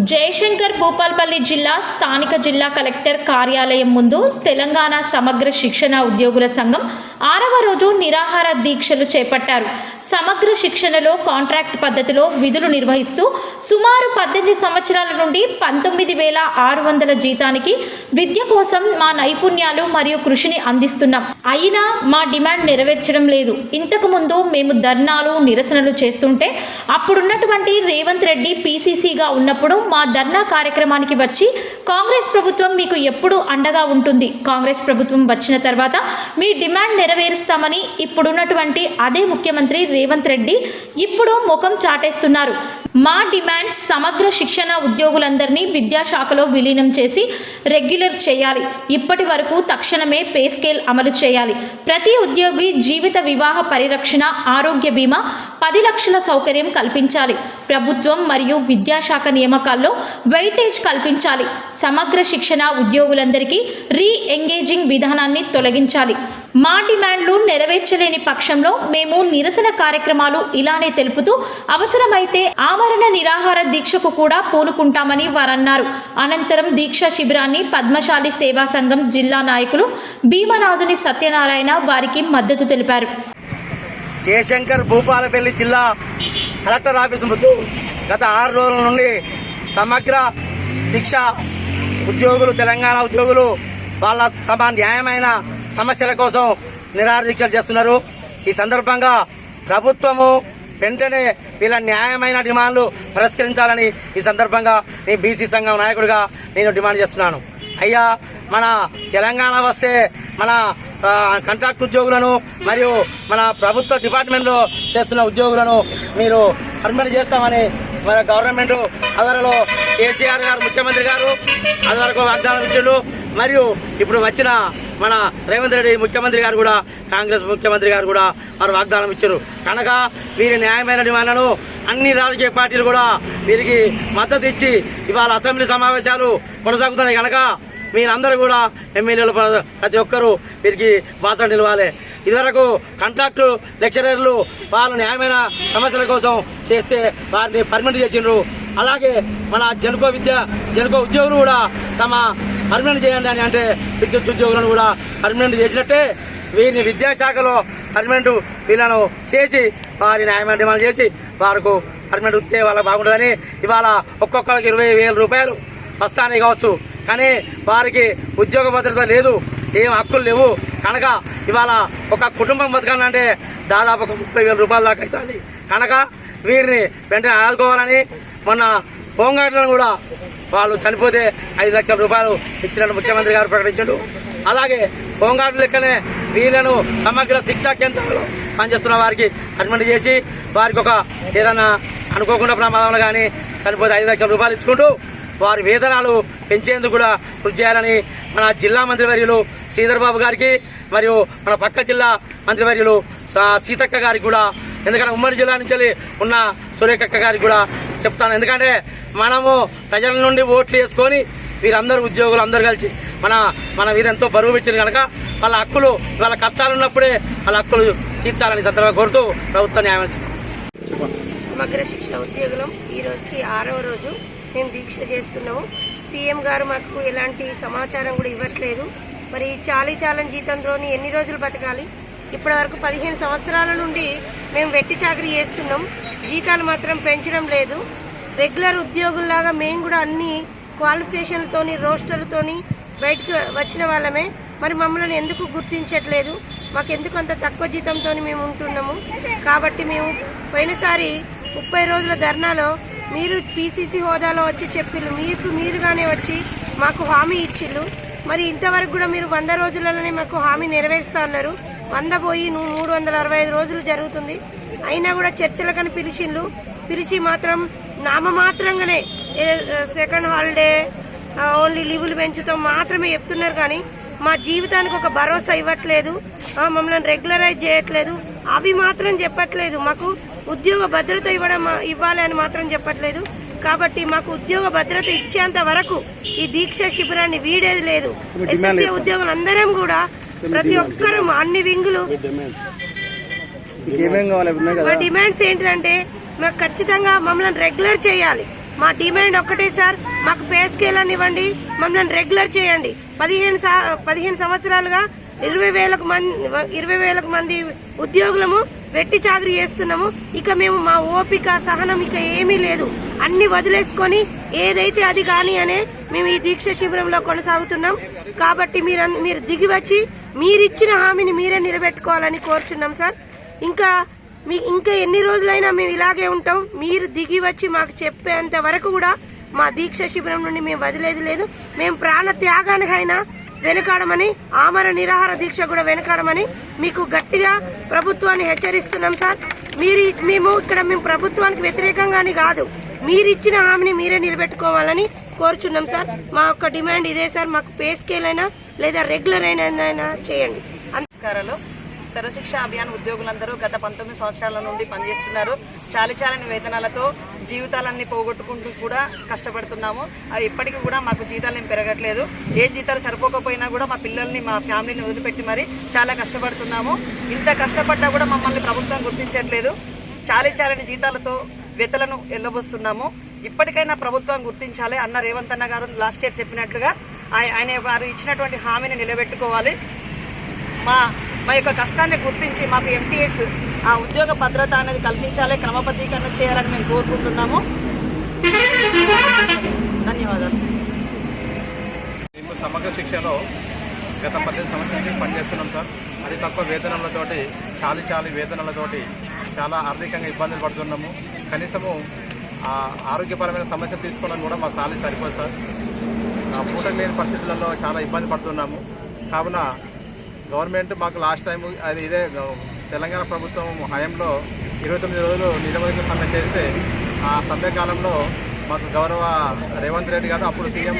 జయశంకర్ భూపాల్పల్లి జిల్లా స్థానిక జిల్లా కలెక్టర్ కార్యాలయం ముందు తెలంగాణ సమగ్ర శిక్షణ ఉద్యోగుల సంఘం 6వ రోజు నిరాహార దీక్షలు చేపట్టారు. సమగ్ర శిక్షణలో కాంట్రాక్ట్ పద్ధతిలో విధులు నిర్వహిస్తూ సుమారు 18 సంవత్సరాల నుండి 19,600 జీతానికి విద్య కోసం మా నైపుణ్యాలు మరియు కృషిని అందిస్తున్నాం. అయినా మా డిమాండ్ నెరవేర్చడం లేదు. ఇంతకు ముందు మేము ధర్నాలు నిరసనలు చేస్తుంటే అప్పుడున్నటువంటి రేవంత్ రెడ్డి పీసీసీగా ఉన్నప్పుడు మా ధర్నా కార్యక్రమానికి వచ్చి కాంగ్రెస్ ప్రభుత్వం మీకు ఎప్పుడు అండగా ఉంటుంది, కాంగ్రెస్ ప్రభుత్వం వచ్చిన తర్వాత మీ డిమాండ్ నెరవేరుస్తామని ఇప్పుడున్నటువంటి అదే ముఖ్యమంత్రి రేవంత్ రెడ్డి ఇప్పుడు ముఖం చాటేస్తున్నారు. మా డిమాండ్ సమగ్ర శిక్షణ ఉద్యోగులందరినీ విద్యాశాఖలో విలీనం చేసి రెగ్యులర్ చేయాలి. ఇప్పటి వరకు తక్షణమే పే స్కేల్ అమలు చేయాలి. ప్రతి ఉద్యోగి జీవిత వివాహ పరిరక్షణ, ఆరోగ్య బీమా, 10 లక్షల సౌకర్యం కల్పించాలి. ప్రభుత్వం మరియు విద్యాశాఖ నియామకాల్లో వెయిటేజ్ కల్పించాలి. సమగ్ర శిక్షణ ఉద్యోగులందరికీ రీ ఎంగేజింగ్ విధానాన్ని తొలగించాలి. మా డిమాండ్లు నెరవేర్చలేని పక్షంలో మేము నిరసన కార్యక్రమాలు ఇలానే తెలుపుతూ అవసరమైతే ఆమరణ నిరాహార దీక్షకు కూడా పూనుకుంటామని వారన్నారు. అనంతరం దీక్షా శిబిరాన్ని పద్మశాలి సేవా సంఘం జిల్లా నాయకులు భీమనాథుని సత్యనారాయణ వారికి మద్దతు తెలిపారు. జయశంకర్ భూపాలపల్లి జిల్లా కలెక్టర్ ఆఫీసు ముందు గత 6 రోజుల నుండి సమగ్ర శిక్ష ఉద్యోగులు, తెలంగాణ ఉద్యోగులు వాళ్ళ తమ న్యాయమైన సమస్యల కోసం నిరాహార దీక్షలు చేస్తున్నారు. ఈ సందర్భంగా ప్రభుత్వము వెంటనే వీళ్ళ న్యాయమైన డిమాండ్లు పరిష్కరించాలని ఈ సందర్భంగా నేను బీసీ సంఘం నాయకుడిగా నేను డిమాండ్ చేస్తున్నాను. అయ్యా, మన తెలంగాణ వస్తే మన కాంట్రాక్ట్ ఉద్యోగులను మరియు మన ప్రభుత్వ డిపార్ట్మెంట్లో చేస్తున్న ఉద్యోగులను మీరు పర్మనెంట్ చేస్తామని మన గవర్నమెంట్ ఆధారంలో కేసీఆర్ గారు ముఖ్యమంత్రి గారు ఆధారకు వాగ్దానం ఇచ్చిండు. మరియు ఇప్పుడు వచ్చిన మన రేవంత్ రెడ్డి ముఖ్యమంత్రి గారు కూడా, కాంగ్రెస్ ముఖ్యమంత్రి గారు కూడా వారు వాగ్దానం ఇచ్చారు. కనుక వీరి న్యాయమైన డిమాండ్లను అన్ని రాజకీయ పార్టీలు కూడా వీరికి మద్దతు ఇచ్చి ఇవాళ అసెంబ్లీ సమావేశాలు కొనసాగుతున్నాయి. కనుక మీరందరూ కూడా ఎమ్మెల్యేలు ప్రతి ఒక్కరూ వీరికి బాసట నిలవాలి. ఇదివరకు కాంట్రాక్టు లెక్చరర్లు వాళ్ళు న్యాయమైన సమస్యల కోసం చేస్తే వారిని పర్మనెంట్ చేసిండ్రు. అలాగే మన జనుకో ఉద్యోగులు కూడా తమ పర్మనెంట్ చేయండి అని అంటే విద్యుత్ ఉద్యోగులను కూడా పర్మనెంట్ చేసినట్టే వీరిని విద్యాశాఖలో పర్మనెంట్ వీళ్ళను చేసి వారి న్యాయమైన డిమాండ్ చేసి వారికి పర్మనెంట్ వస్తే వాళ్ళకి బాగుంటుందని ఇవాళ ఒక్కొక్కరికి 20,000 రూపాయలు వస్తానే కావచ్చు, కానీ వారికి ఉద్యోగ భద్రత లేదు, ఏం హక్కులు లేవు. కనుక ఇవాళ ఒక కుటుంబం బతకాలంటే దాదాపు 30,000 రూపాయల దాకా అవుతుంది. కనుక వీరిని వెంటనే ఆదుకోవాలని మొన్న హోంగార్డులను కూడా వాళ్ళు చనిపోతే 5 లక్షల రూపాయలు ఇచ్చినట్టు ముఖ్యమంత్రి గారు ప్రకటించాడు. అలాగే హోంగార్డు లెక్కనే వీళ్ళను సమగ్ర శిక్షా కేంద్రంలో పనిచేస్తున్న వారికి పర్మనెంట్ చేసి వారికి ఒక ఏదైనా అనుకోకుండా ప్రమాదంలో కానీ చనిపోతే 5 లక్షల రూపాయలు ఇచ్చుకుంటూ వారి వేతనాలు పెంచేందుకు కూడా కృషి చేయాలని మన జిల్లా మంత్రివర్యులు శ్రీధర్ బాబు గారికి మరియు మన పక్క జిల్లా మంత్రివర్యులు సీతక్క గారికి కూడా, ఎందుకంటే ఉమ్మడి జిల్లా నుంచి ఉన్న సురేఖక్క గారికి కూడా చెప్తాను. ఎందుకంటే మనము ప్రజల నుండి ఓట్లు వేసుకొని వీరందరూ ఉద్యోగులు అందరూ కలిసి మన మీద ఎంతో బరువు పెట్టింది. కనుక వాళ్ళ హక్కులు, వాళ్ళ కష్టాలు ఉన్నప్పుడే వాళ్ళ హక్కులు తీర్చాలని సందర్భంగా కోరుతూ ప్రభుత్వ న్యాయం. సమగ్ర శిక్ష ఉద్యోగులం ఈ రోజుకి 6వ రోజు మేము దీక్ష చేస్తున్నాము. సీఎం గారు మాకు ఎలాంటి సమాచారం కూడా ఇవ్వట్లేదు. మరి చాలని జీతంలోని ఎన్ని రోజులు బతకాలి? ఇప్పటి వరకు 15 సంవత్సరాల నుండి మేము వెట్టి చాకరీ చేస్తున్నాం. జీతాలు మాత్రం పెంచడం లేదు. రెగ్యులర్ ఉద్యోగుల్లాగా మేము కూడా అన్ని క్వాలిఫికేషన్లతోని, రోస్టర్లతోని బయటకు వచ్చిన వాళ్ళమే. మరి మమ్మల్ని ఎందుకు గుర్తించట్లేదు? మాకెందుకు అంత తక్కువ జీతంతో మేము ఉంటున్నాము? కాబట్టి మేము పోయినసారి 30 రోజుల ధర్నాలో మీరు పీసీసీ హోదాలో వచ్చి చెప్పిళ్ళు, మీరుగానే వచ్చి మాకు హామీ ఇచ్చిళ్ళు. మరి ఇంతవరకు కూడా మీరు 100 రోజులలోనే మాకు హామీ నెరవేరుస్తా అన్నారు. 100 పోయి 365 రోజులు జరుగుతుంది. అయినా కూడా చర్చలకని పిలిచి మాత్రం నామమాత్రంగానే సెకండ్ హాలిడే, ఓన్లీ లీవులు పెంచుతాం మాత్రమే చెప్తున్నారు. కానీ మా జీవితానికి ఒక భరోసా ఇవ్వట్లేదు, మమ్మల్ని రెగ్యులరైజ్ చేయట్లేదు. అవి మాత్రం చెప్పట్లేదు. మాకు ఉద్యోగ భద్రత ఇవ్వాలి అని మాత్రం చెప్పట్లేదు. కాబట్టి మాకు ఉద్యోగ భద్రత ఇచ్చేంత వరకు ఈ దీక్ష శిబిరాన్ని వీడేది లేదు. ఎస్ఎస్సీ ఉద్యోగులు అందరం కూడా ప్రతి ఒక్కరు అన్ని వింగులు మా డిమాండ్స్ ఏంటంటే మాకు ఖచ్చితంగా మమ్మల్ని రెగ్యులర్ చేయాలి. మా డిమాండ్ ఒక్కటే సార్, మాకు పే స్కేల్ అని ఇవ్వండి, మమ్మల్ని రెగ్యులర్ చేయండి. 15 సంవత్సరాలుగా 20,000 మంది ఉద్యోగులము వెట్టి చాకరీ చేస్తున్నాము. ఇక మేము మా ఓపిక సహనం ఇక ఏమీ లేదు, అన్ని వదిలేసుకొని ఏదైతే అది కానీ అనే మేము ఈ దీక్ష శిబిరంలో కొనసాగుతున్నాం. కాబట్టి మీరు దిగి వచ్చి మీరిచ్చిన హామీని మీరే నిలబెట్టుకోవాలని కోరుచున్నాం సార్. ఇంకా ఎన్ని రోజులైనా మేము ఇలాగే ఉంటాం. మీరు దిగి వచ్చి మాకు చెప్పేంత వరకు కూడా మా దీక్ష శిబిరం నుండి మేము వదిలేది లేదు. మేము ప్రాణ త్యాగానికైనా వెనకాడమని, ఆమర నిరాహార దీక్ష కూడా వెనకాడమని మీకు గట్టిగా ప్రభుత్వాన్ని హెచ్చరిస్తున్నాం సార్. మేము ప్రభుత్వానికి వ్యతిరేకంగాని కాదు, మీరు ఇచ్చిన హామీని మీరే నిలబెట్టుకోవాలని కోరుచున్నాం సార్. మా యొక్క డిమాండ్ ఇదే సార్, మాకు పే స్కేల్ అయినా లేదా రెగ్యులర్ అయినా చేయండి. నమస్కారాలు. సర్వశిక్ష అభియాన్ ఉద్యోగులందరూ గత 19 సంవత్సరాల నుండి పనిచేస్తున్నారు. చాలిచాలని వేతనాలతో జీవితాలన్నీ పోగొట్టుకుంటూ కూడా కష్టపడుతున్నాము. అవి ఇప్పటికీ కూడా మాకు జీతాలు ఏం పెరగట్లేదు. ఏ జీతాలు సరిపోకపోయినా కూడా మా పిల్లల్ని, మా ఫ్యామిలీని వదిలిపెట్టి మరి చాలా కష్టపడుతున్నాము. ఇంత కష్టపడ్డా కూడా మమ్మల్ని ప్రభుత్వం గుర్తించట్లేదు. చాలిచాలని జీతాలతో వేతలను ఎల్లబోస్తున్నాము. ఇప్పటికైనా ప్రభుత్వం గుర్తించాలి. అన్న రేవంత్ అన్న గారు లాస్ట్ ఇయర్ చెప్పినట్లుగా ఆయన వారు ఇచ్చినటువంటి హామీని నిలబెట్టుకోవాలి. మా యొక్క కష్టాన్ని గుర్తించి మాకు ఎంటీఎస్ ఆ ఉద్యోగ భద్రత అనేది కల్పించాలి, క్రమబద్ధీకరణ చేయాలని మేము కోరుకుంటున్నాము. ధన్యవాదాలు. మేము సమగ్ర శిక్షలో గత 18 సంవత్సరాల నుంచి పనిచేస్తున్నాం సార్. అది తక్కువ వేతనాలతోటి చాలి వేతనాలతోటి చాలా ఆర్థికంగా ఇబ్బందులు పడుతున్నాము. కనీసము ఆరోగ్యపరమైన సమస్యలు తీసుకోవడం కూడా మాకు సరిపోదు సార్. పూట లేని పరిస్థితులలో చాలా ఇబ్బంది పడుతున్నాము. కావున గవర్నమెంట్ మాకు లాస్ట్ టైం అది ఇదే తెలంగాణ ప్రభుత్వం హయాంలో 29 రోజులు నిరవధిక సమ్మె చేస్తే ఆ సమ్మె కాలంలో మాకు గౌరవ రేవంత్ రెడ్డి గారు, అప్పుడు సీఎం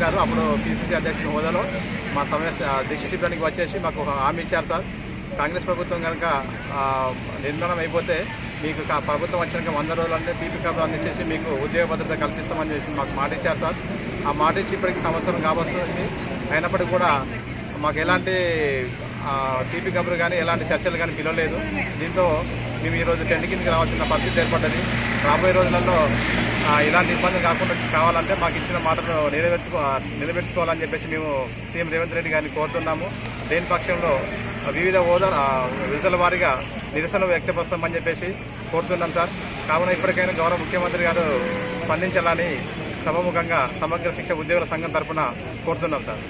గారు, అప్పుడు పిసిసి అధ్యక్షుడి హోదాలో మా దీక్ష శిబిరానికి వచ్చేసి మాకు హామీ ఇచ్చారు సార్. కాంగ్రెస్ ప్రభుత్వం కనుక నిర్మాణం అయిపోతే మీకు ప్రభుత్వం వచ్చినాక 100 రోజులన్నీ తీపి కబురు అందించేసి మీకు ఉద్యోగ భద్రత కల్పిస్తామని చెప్పి మాకు మాట ఇచ్చారు సార్. ఆ మాట ఇచ్చి ఇప్పటికి సంవత్సరం కాబోస్తుంది. అయినప్పటికీ కూడా మాకు ఎలాంటి తీపి కబురు కానీ ఎలాంటి చర్చలు కానీ పిలవలేదు. దీంతో మేము ఈరోజు టెంట్ కిందకి రావాల్సిన పరిస్థితి ఏర్పడ్డది. రాబోయే రోజులలో ఇలాంటి ఇబ్బందులు కాకుండా కావాలంటే మాకు ఇచ్చిన మాటలు నిలబెట్టుకోవాలని చెప్పేసి మేము సీఎం రేవంత్ రెడ్డి గారిని కోరుతున్నాము. లేని పక్షంలో వివిధ విడుదల వారీగా నిరసన వ్యక్తపరుస్తామని చెప్పేసి కోరుతున్నాం సార్. కావున ఇప్పటికైనా గౌరవ ముఖ్యమంత్రి గారు స్పందించాలని సభాముఖంగా సమగ్ర శిక్ష ఉద్యోగుల సంఘం తరఫున కోరుతున్నాం సార్.